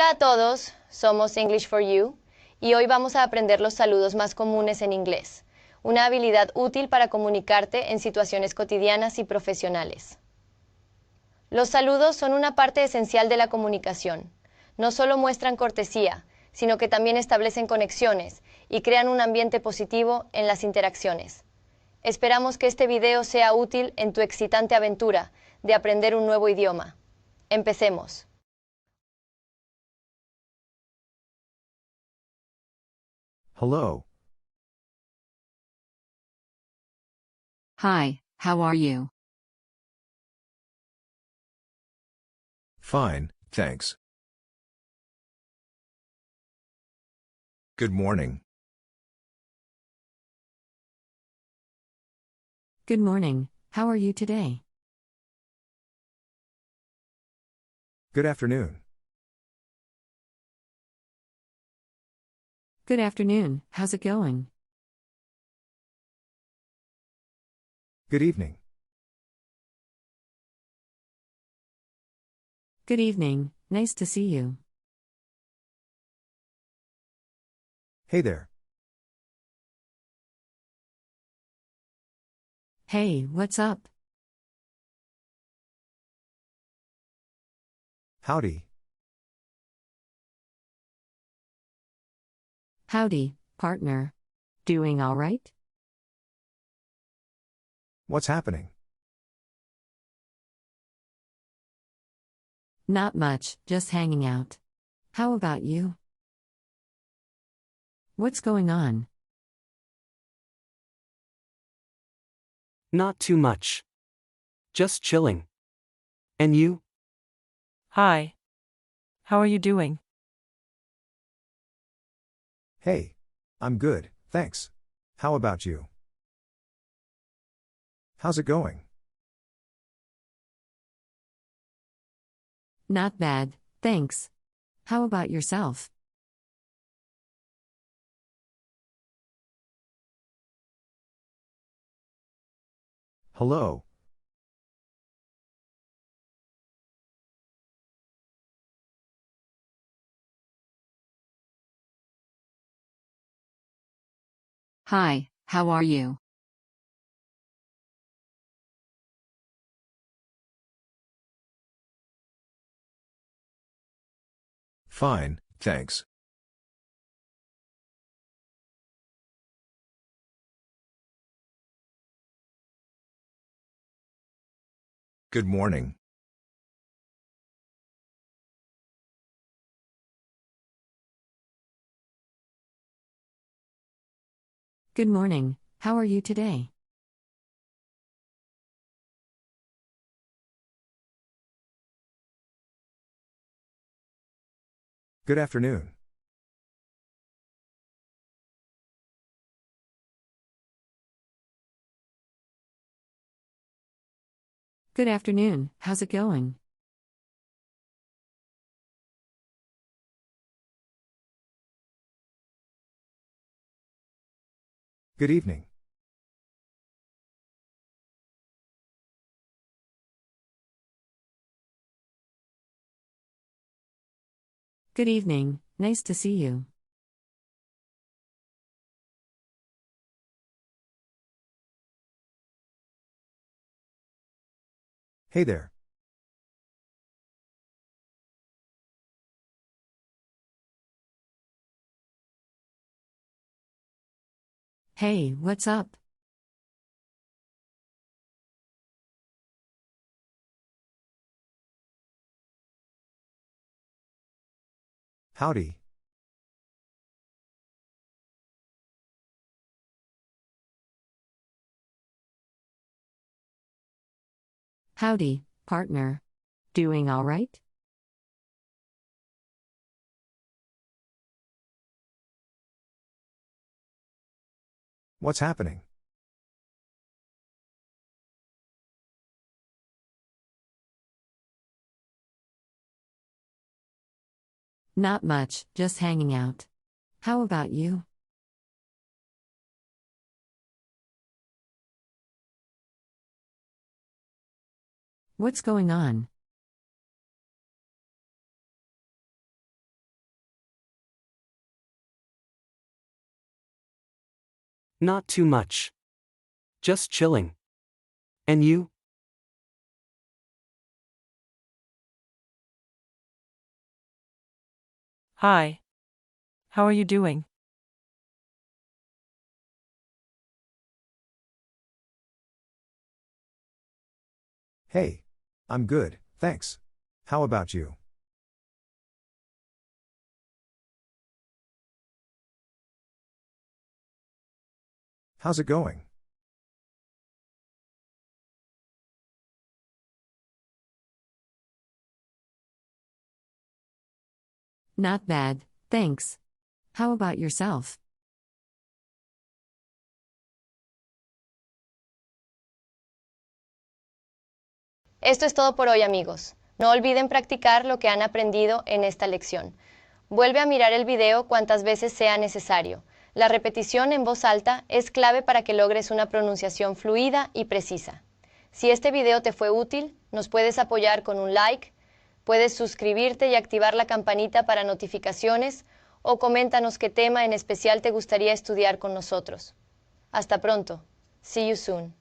Hola a todos, somos English for You y hoy vamos a aprender los saludos más comunes en inglés, una habilidad útil para comunicarte en situaciones cotidianas y profesionales. Los saludos son una parte esencial de la comunicación. No solo muestran cortesía, sino que también establecen conexiones y crean un ambiente positivo en las interacciones. Esperamos que este video sea útil en tu excitante aventura de aprender un nuevo idioma. Empecemos. Hello. Hi, how are you? Fine, thanks. Good morning. Good morning, how are you today? Good afternoon. Good afternoon, how's it going? Good evening. Good evening, nice to see you. Hey there. Hey, what's up? Howdy. Howdy, partner. Doing all right? What's happening? Not much, just hanging out. How about you? What's going on? Not too much. Just chilling. And you? Hi. How are you doing? Hey. I'm good, thanks. How about you? How's it going? Not bad, thanks. How about yourself? Hello. Hi, how are you? Fine, thanks. Good morning. Good morning, how are you today? Good afternoon. Good afternoon, how's it going? Good evening. Good evening, nice to see you. Hey there. Hey, what's up? Howdy. Howdy, partner. Doing all right? What's happening? Not much, just hanging out. How about you? What's going on? Not too much. Just chilling. And you? Hi. How are you doing? Hey. I'm good, thanks. How about you? How's it going? Not bad, thanks. How about yourself? Esto es todo por hoy, amigos. No olviden practicar lo que han aprendido en esta lección. Vuelve a mirar el video cuantas veces sea necesario. La repetición en voz alta es clave para que logres una pronunciación fluida y precisa. Si este video te fue útil, nos puedes apoyar con un like, puedes suscribirte y activar la campanita para notificaciones o coméntanos qué tema en especial te gustaría estudiar con nosotros. Hasta pronto. See you soon.